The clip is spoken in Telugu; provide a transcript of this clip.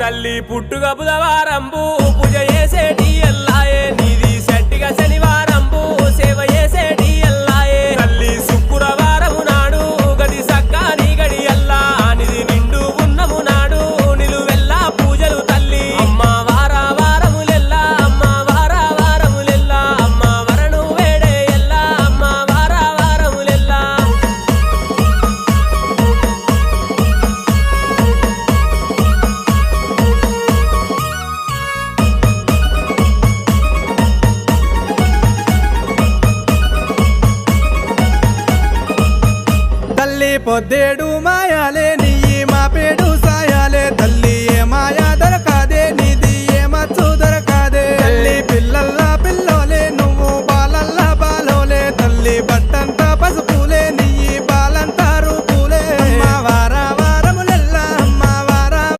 తల్లి పుట్టుక బుధవారంబు పూజ చేసేటి ఎల్లాయే నీది సెట్టిగా శనివారంబు సేవ చేసేటి ఎల్లాయే తల్లి శుక్రవారము నాడు గది సక్కాని గడి ఎల్లా నిది నిండు ఉన్నము నాడు నిలువెల్లా పూజలు తల్లి అమ్మ వారములెల్లా అమ్మ వారములెల్లా అమ్మ వరను వేడే ఎల్లా అమ్మ వారములెల్లా తల్లి పొద్దేడు